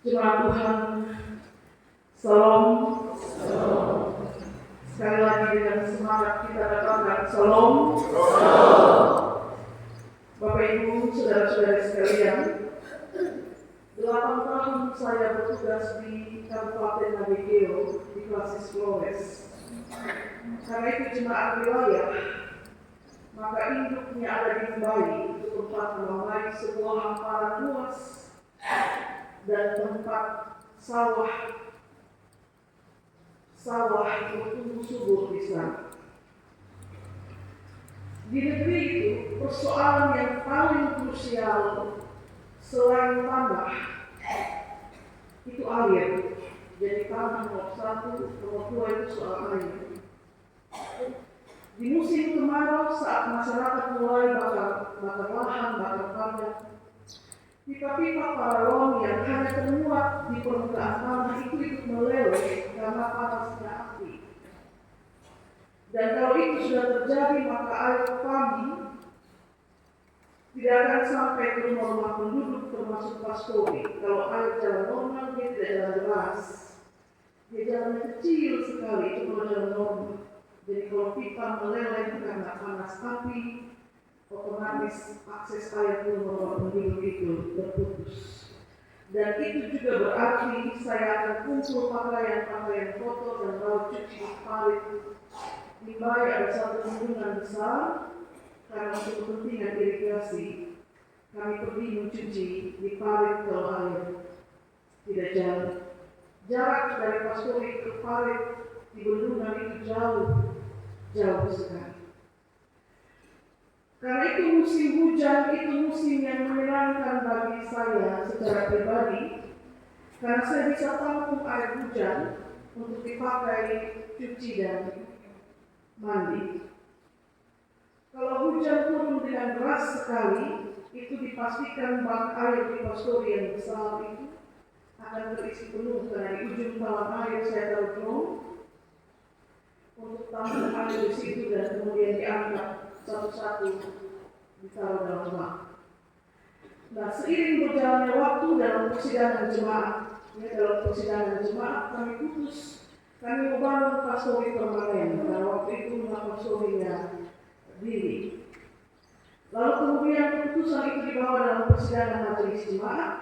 Jemaat Tuhan, Salam. Sekali lagi dengan semangat kita katakan Salam. Bapak Ibu, saudara-saudara sekalian, 8 tahun saya bertugas di Kabupaten Nabegeo di Klasis Flores. Karena itu jemaat wilayah, maka induknya ada di Mumbai, itu tempat meramai sebuah hamparan luas dan tempat sawah bertumbuh subur di sana. Di negeri itu, persoalan yang paling krusial selain tanah itu air. Jadi tanah nomor 1, nomor 2 itu soal air. Di musim kemarau saat masyarakat mulai bakar lahan, bakar padat, pipa-pipa paralon yang hanya termuat di permukaan tanah itu ikut meleleh karena panasnya api. Dan kalau itu sudah terjadi, maka air kami tidak akan sampai ke rumah-rumah penduduk termasuk pastori. Kalau air jalan normal, dia tidak jalan deras. Dia jalan kecil sekali, itu kalau jalan normal. Jadi kalau pipa meleleh karena panas api, otomatis akses air ke rumah-rumah penduduk itu terputus. Dan itu juga berarti saya akan kumpul pakaian kotor dan lalu cuci di parit. Di Mumbai ada satu bendungan besar karena untuk kepentingan irigasi. Kami pergi mencuci di parit kalau air tidak jalan. Jarak dari pastori ke parit di bendungan itu jauh sekali. Karena itu musim hujan itu musim yang menyenangkan bagi saya secara pribadi, karena saya bisa tampung air hujan untuk dipakai cuci dan mandi. Kalau hujan turun dengan deras sekali, itu dipastikan bak air di pastori yang besar itu akan terisi penuh, karena di ujung talang air saya taruh drum untuk tampung air di situ dan kemudian diangkat satu-satu ditaruh dalam bak. Nah, seiring berjalannya waktu dalam persidangan jemaat, kami putus. Kami membangun pastori permanen, karena waktu itu rumah pastorinya diri. Lalu kemudian keputusan itu dibawa dalam persidangan majelis jemaat,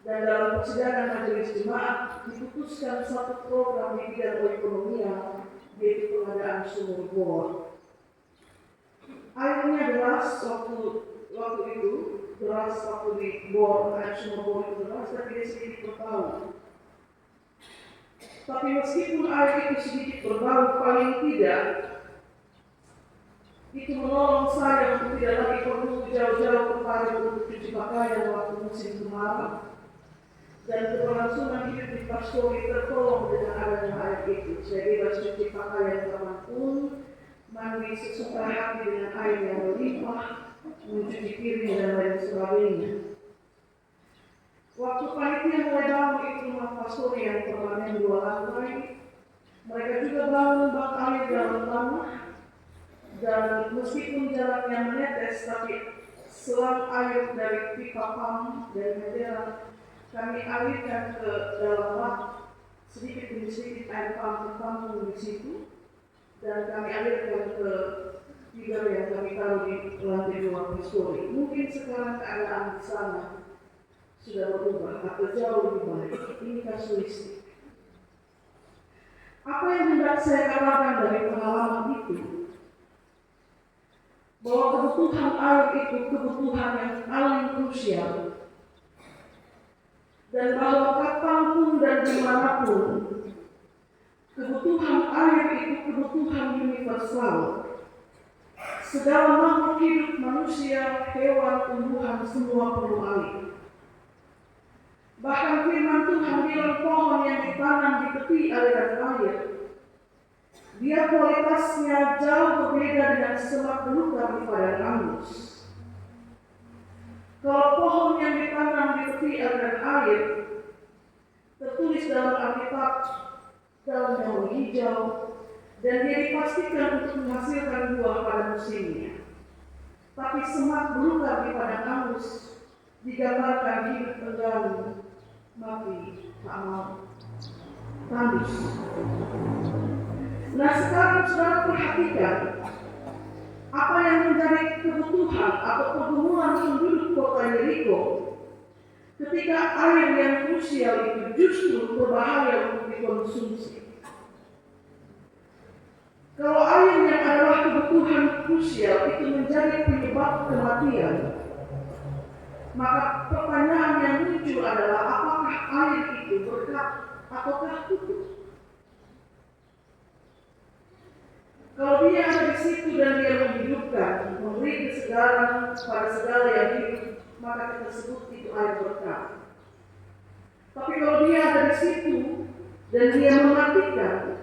dan dalam persidangan majelis jemaat diputuskan satu program di bidang perekonomian, yaitu pengadaan sumur bor. Airnya deras waktu itu, deras waktu di bor, air sumur bor itu deras, tapi dia sedikit berbau. Tapi meskipun air itu sedikit berbau, paling tidak itu menolong saya untuk tidak lagi perlu jauh-jauh ke parit untuk cuci pakaian waktu musim kemarau. Dan keberlangsungan hidup di pastori tertolong dengan adanya air itu. Saya bebas cuci pakaian kapanpun, mandi sesuka hati dengan air yang melimpah, mencuci piring dan lain sebagainya. Waktu panitia mulai bangun itu rumah pastori yang permanen 2 lantai, mereka juga bangun bak air dalam tanah, dan meskipun jalannya menetes, tapi selang air dari pipa pam dari meteran kami alirkan ke dalam bak, sedikit demi sedikit air pam tertampung di situ, dan kami alirkan ke tiga yang kami taruh di lantai 2 pastori. Mungkin sekarang keadaan di sana sudah berubah atau jauh lebih baik. Ini kasuistik. Apa yang hendak saya katakan dari pengalaman itu? Bahwa kebutuhan air itu kebutuhan yang paling krusial, dan bahwa kapanpun dan dimanapun kebutuhan air itu kebutuhan universal. Segala makhluk hidup, manusia, hewan, tumbuhan, semua perlu air. Bahkan firman Tuhan bilang pohon yang ditanam di tepi aliran air, dia kualitasnya jauh berbeda dengan semak belukar di padang angus. Kalau pohon yang ditanam di tepi aliran air, tertulis dalam Alkitab daun hijau, dan dia dipastikan untuk menghasilkan buah pada musimnya. Tapi semak belukar di padang angus digambarkan hidup enggan, mati, tak mau, tandus. Nah sekarang saudara perhatikan apa yang menjadi kebutuhan atau pergumulan penduduk kota Yeriko ketika air yang krusial itu justru berbahaya untuk dikonsumsi. Kalau air yang adalah kebutuhan krusial itu menjadi penyebab kematian, maka pertanyaan yang muncul adalah apakah air itu berkat ataukah kutuk? Kalau dia ada di situ dan dia menghidupkan, memberi kesegaran pada segala yang hidup, maka kita sebut itu air berkat. Tapi kalau dia ada di situ dan dia mematikan,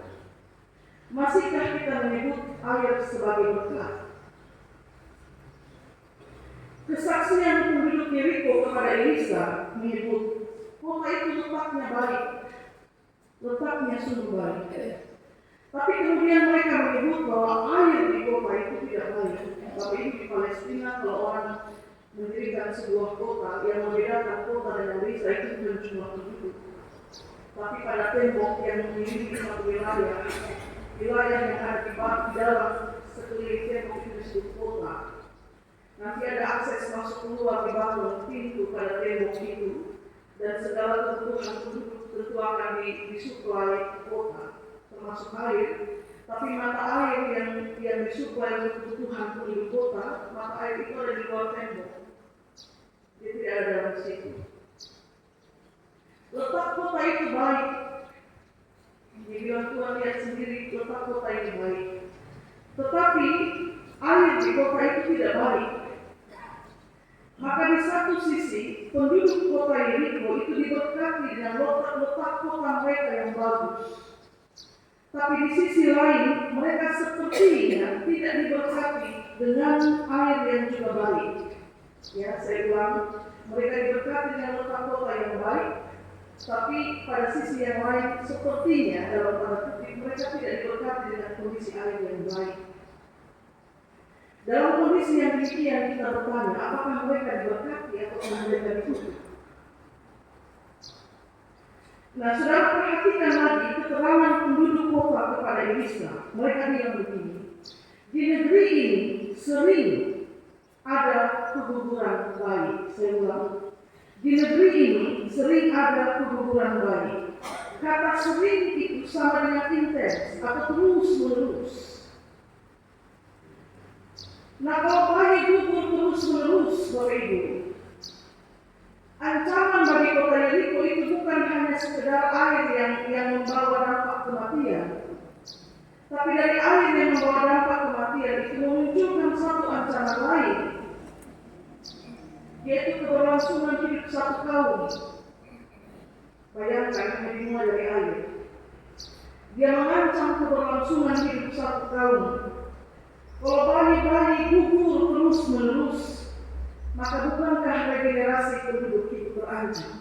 masihkah kita menyebut air sebagai berkat? Kesaksian penduduk Yeriko kepada Elisa menyebut kota itu letaknya baik, letaknya sungguh baik. Tapi kemudian mereka menyebut bahwa air di kota itu tidak baik. Tapi ini di Palestina kalau orang mendirikan sebuah kota yang membedakan kota dengan desa itu bukan cuma penduduk, tapi pada tembok yang memiliki satu wilayah yang ada di dalam sekeliling tembok itu disebut kota. Nanti ada akses masuk keluar di bangun pintu pada tembok itu, dan segala kebutuhan penduduk tentu akan disuplai ke kota, termasuk air. Tapi mata air yang disuplai untuk kebutuhan penduduk kota, mata air itu ada di luar tembok. Dia tidak ada dalam situ. Letak kota itu baik. Dia bilang Tuhan lihat sendiri letak kota ini baik. Tetapi air di kota itu tidak baik. Maka di satu sisi penduduk kota Yeriko itu diberkati dengan letak kota mereka yang bagus. Tapi di sisi lain mereka sepertinya tidak diberkati dengan air yang juga baik. Ya, saya ulang, mereka diberkati dengan letak kota yang baik, tapi pada sisi yang lain sepertinya dalam tanda kutip mereka tidak diberkati dengan kondisi air yang baik. Dalam kondisi yang demikian kita bertanya, apakah mereka diberkati atau mereka dikutuk? Nah, saudara perhatikan lagi keterangan penduduk kota kepada Elisa. Mereka bilang begini, di negeri ini sering ada keguguran bayi. Saya ulang, di negeri ini sering ada keguguran bayi. Kata sering itu sama dengan intens atau terus menerus. Nah, kalau bayi gugur terus menerus, Bapak Ibu, ancaman bagi kota Yeriko itu bukan hanya sekedar air yang membawa dampak kematian, tapi dari air yang membawa dampak kematian itu memunculkan satu ancaman lain, yaitu keberlangsungan hidup satu kaum. Bayangkan hanya dimulai dari air. Dia mengancam keberlangsungan hidup satu kaum. Kalau bayi-bayi gugur terus menerus, maka bukankah regenerasi penduduk itu terancam?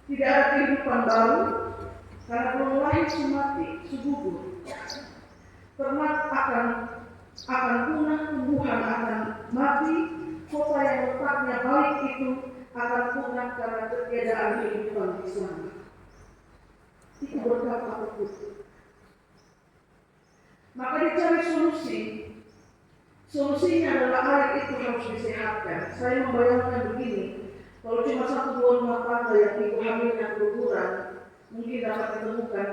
Tidak ada kehidupan baru, karena belum lahir mati, gugur. Ternak akan punah, tumbuhan akan mati, kota yang letaknya baik itu akan punah karena ketiadaan kehidupan di sana. Itu berkat atau kutuk. Maka dicari solusi. Solusinya adalah air itu harus disehatkan. Saya membayangkan begini, kalau cuma satu dua rumah tangga yang ibu hamilnya keguguran, mungkin dapat ditemukan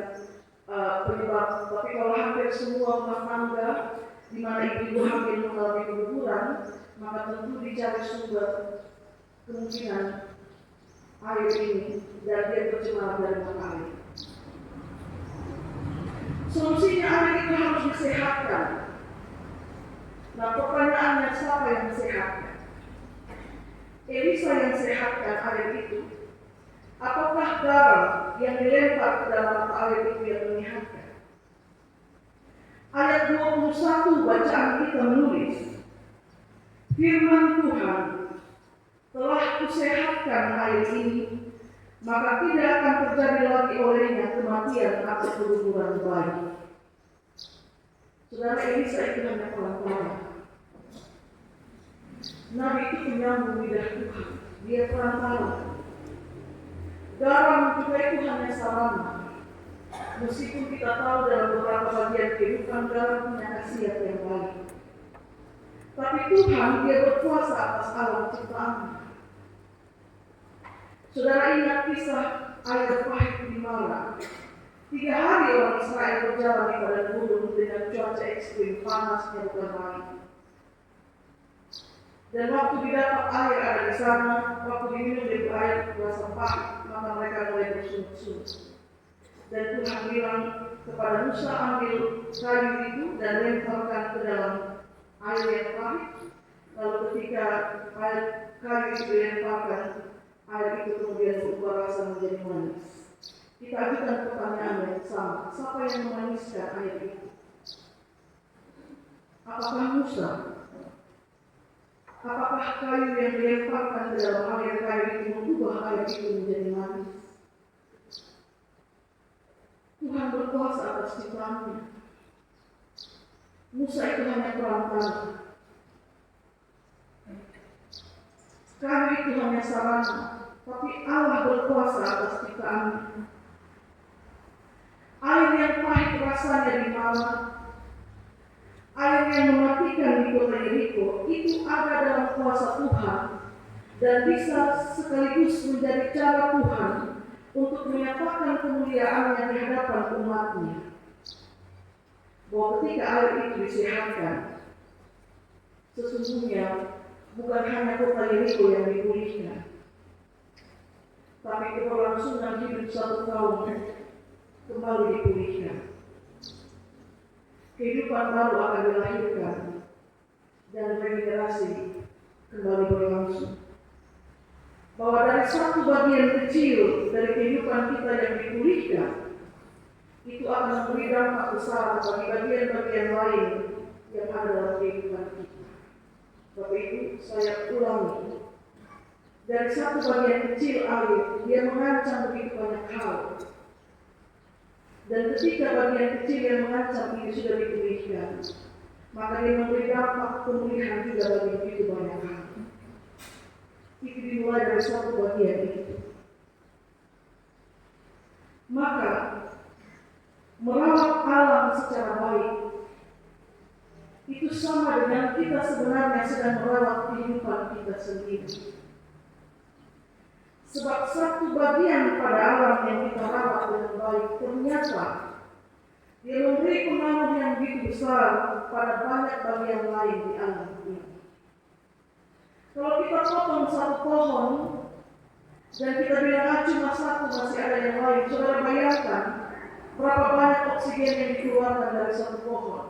penyebab. Tapi kalau hampir semua rumah tangga di mana ibu hamil mengalami keguguran, maka tentu dicari sumber kemungkinan air ini dan dia tercemar dari mata air. Solusinya air itu harus disehatkan. Nah, pertanyaannya siapa yang sehatkan? Elisa yang sehatkan air itu, ataukah garam yang dilempar ke dalam mata air itu yang menyehatkan? Ayat 21 bacaan kita menulis, firman Tuhan, telah kusehatkan air ini, maka tidak akan terjadi lagi olehnya kematian atau keguguran bayi. Saudara, Elisa itu hanya perantara. Nabi itu penyambung lidah Tuhan. Dia perantara. Garam juga itu hanya sarana. Meskipun kita tahu dalam beberapa bagian kehidupan garam punya khasiat yang baik, tapi Tuhan Dia berkuasa atas alam ciptaannya. Saudara ingat kisah air pahit di Mara. 3 hari orang Israel berjalan di padang gurun dengan cuaca ekstrim, panasnya bukan main. Dan waktu didapat air ada di sana, waktu diminum dari air terasa pahit, maka mereka mulai bersungut-sungut. Dan Tuhan bilang kepada Musa, ambil kayu itu dan lemparkan ke dalam air yang pahit. Lalu ketika kayu itu dilemparkan, air itu kemudian berubah rasa menjadi manis. Kita ajukan pertanyaan yang sama, siapa yang memaniskan air itu? Apakah Musa? Apakah kayu yang dilemparkan ke dalam air kayu itu mengubah air itu menjadi manis? Tuhan berkuasa atas ciptaannya. Musa itu hanya perantara. Kayu itu hanya sarana, tapi Allah berkuasa atas ciptaannya. Air yang pahit rasanya di mana? Air yang mematikan di kota Yeriko itu ada dalam kuasa Tuhan dan bisa sekaligus menjadi cara Tuhan untuk menyatakan kemuliaannya di hadapan umatnya. Bahwa ketika air itu disehatkan, sesungguhnya bukan hanya kota Yeriko yang dipulihkan, tapi keberlangsungan hidup 1 tahun kembali dipulihkan. Kehidupan baru akan dilahirkan dan regenerasi kembali berlangsung. Bahwa dari satu bagian kecil dari kehidupan kita yang dipulihkan, itu akan memberi dampak besar bagi bagian-bagian lain yang ada dalam kehidupan kita. Bapak Ibu, saya ulangi. Dari satu bagian kecil air, dia mengancam begitu banyak hal. Dan ketika bagian kecil yang mengancam ini sudah dipulihkan, maka dia memberi dampak pemulihan juga bagi begitu banyak hal. Itu dimulai dari satu bagian itu. Maka merawat alam secara baik itu sama dengan kita sebenarnya sedang merawat kehidupan kita sendiri. Sebab satu bagian pada alam yang kita rawat dengan baik ternyata dia memberi pengaruh yang begitu besar pada banyak bagian lain di alam ini. Kalau kita potong satu pohon dan kita bilang cuma satu, masih ada yang lain, saudara bayangkan berapa banyak oksigen yang dikeluarkan dari satu pohon.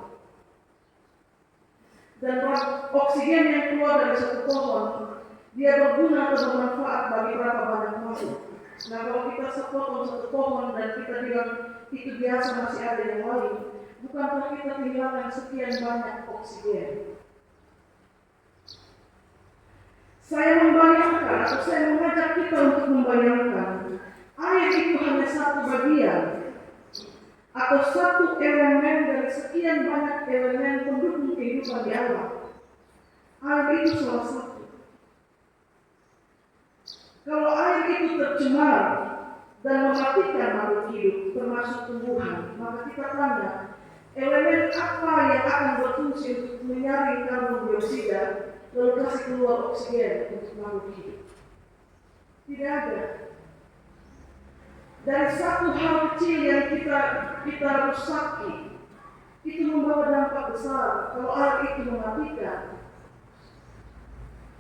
Dan oksigen yang keluar dari satu pohon, dia berguna atau bermanfaat bagi berapa banyak makhluk. Nah, kalau kita sepotong satu pohon dan kita bilang itu biasa, masih ada yang lain, bukankah kita kehilangan sekian banyak oksigen? Saya membayangkan atau saya mengajak kita untuk membayangkan air itu hanya satu bagian atau satu elemen dari sekian banyak elemen pendukung kehidupan di alam. Air itu salah satu. Kalau air itu tercemar dan mematikan makhluk hidup, termasuk tumbuhan, maka kita tanya, elemen apa yang akan berfungsi untuk menyaring karbon dioksida lalu kasih keluar oksigen untuk makhluk hidup? Tidak ada. Dari satu hal kecil yang kita rusaki, itu membawa dampak besar. Kalau air itu mematikan,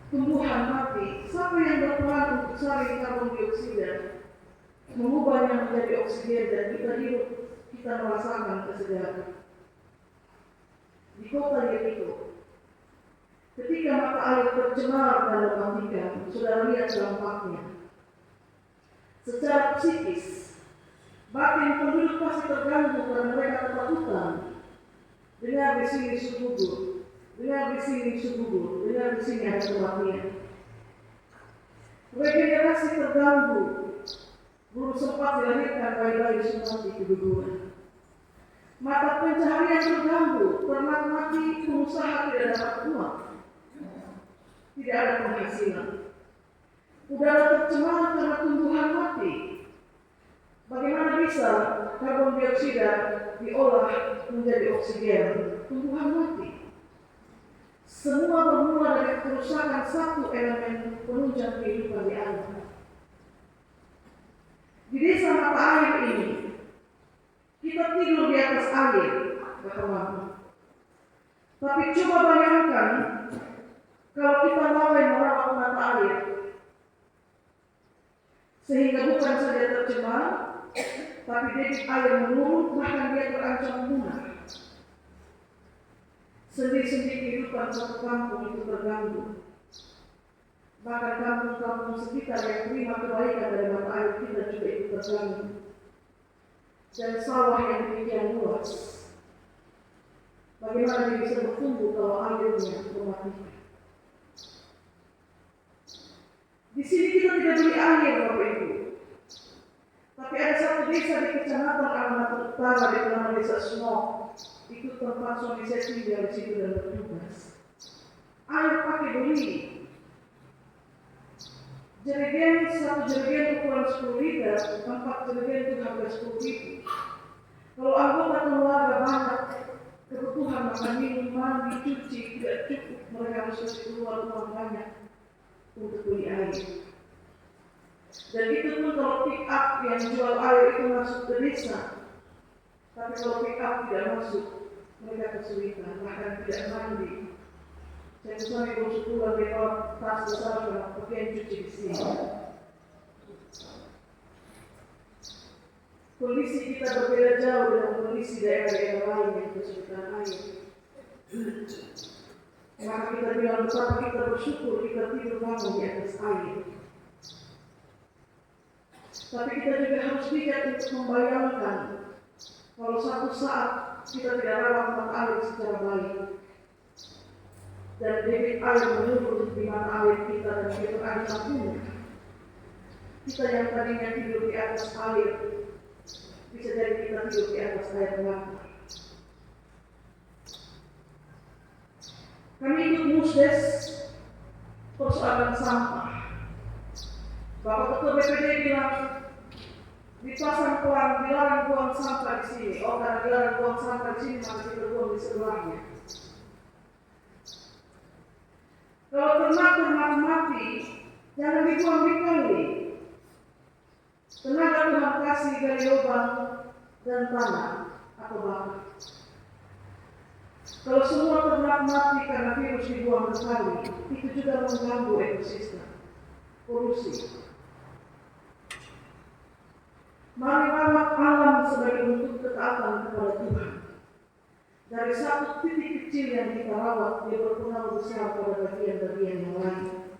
tumbuhan mati. Siapa yang berperan untuk saring karbon dioksida, mengubahnya menjadi oksigen dan kita hidup, kita merasakan kesegaran. Di kota Yeriko, ketika mata air tercemar dan mematikan, saudara lihat dampaknya. Secara psikis, batin penduduk pasti terganggu karena mereka ketakutan. Dengar di sini subur, dengar di sini subur, dengar di sini ada kematian. Regenerasi terganggu, belum sempat dilahirkan bayi-bayi semua di keguguran. Mata pencaharian terganggu, ternak mati, pengusaha tidak dapat uang, tidak ada penghasilan. Udara tercemar karena tumbuhan mati. Bagaimana bisa karbon dioksida diolah menjadi oksigen? Tumbuhan mati. Semua bermula dari kerusakan satu elemen penunjang kehidupan di alam. Di desa mata air ini, kita tidur di atas air, kata Mama. Tapi coba bayangkan kalau kita lalai merawat mata air, sehingga bukan saja tercemar, tapi debit air menurun, bahkan dia terancam punah. Sendi-sendi kehidupan satu kampung itu terganggu. Bahkan kampung-kampung sekitar yang terima kebaikan dari mata air kita juga ikut terganggu. Dan sawah yang demikian luas, bagaimana dia bisa bertumbuh kalau airnya mematikan? Di sini kita tidak beli air, Bapak Ibu. Tapi ada satu desa di Kecamatan Alamat Utara di nama Desa Smok. Itu tempat suami saya tinggal di situ dan bertugas. Air pakai beli. Jerigen, satu jerigen ukuran 10 liter, 4 jerigen itu hampir 10 ribu. Kalau anggota keluarga banyak, kebutuhan makan minum, mandi, cuci tidak cukup, mereka harus kasih keluar uang banyak untuk beli air. Dan itu pun kalau pick up yang jual air itu masuk ke desa. Tapi kalau pick up tidak masuk, mereka kesulitan, bahkan tidak mandi. Saya misalnya kalau sepulang dia bawa tas besar dengan pakaian cuci di sini. Kondisi kita berbeda jauh dengan kondisi daerah-daerah lain yang kesulitan air. Maka kita bilang betapa kita bersyukur kita tidur bangun di atas air. Tapi kita juga harus bijak untuk membayangkan kalau suatu saat kita tidak rawat mata air secara baik dan debit air menurun di mata air kita dan kita terancam punah. Kita yang tadinya tidur di atas air bisa jadi kita tidur di atas air mata. Kami ikut musdes persoalan sampah. Bapak Ketua BPD bilang dipasang pelang, dilarang buang sampah di sini. Oh, karena dilarang buang sampah di sini, maka kita buang di sebelahnya. Kalau ternak mati, jangan dibuang di kali. Tenaga Tuhan kasih gali lubang dan tanah atau bakar. Kalau semua ternak mati karena virus dibuang ke kali, itu juga mengganggu ekosistem. Polusi. Mari rawat alam sebagai bentuk ketaatan kepada Tuhan. Dari satu titik kecil yang kita rawat, dia berpengaruh besar pada bagian-bagian yang lain.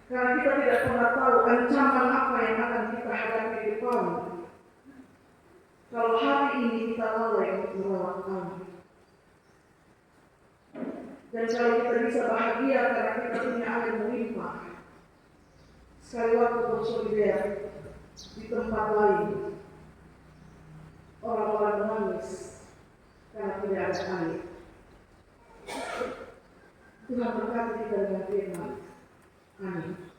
Karena kita tidak pernah tahu ancaman apa yang akan kita hadapi di depan. Kalau hari ini kita lalai untuk merawat alam. Dan kalau kita bisa bahagia karena kita punya air melimpah, sekali waktu bersolidar di tempat lain, orang-orang menangis karena tidak ada air. Tuhan berkati kita dengan firman. Amin.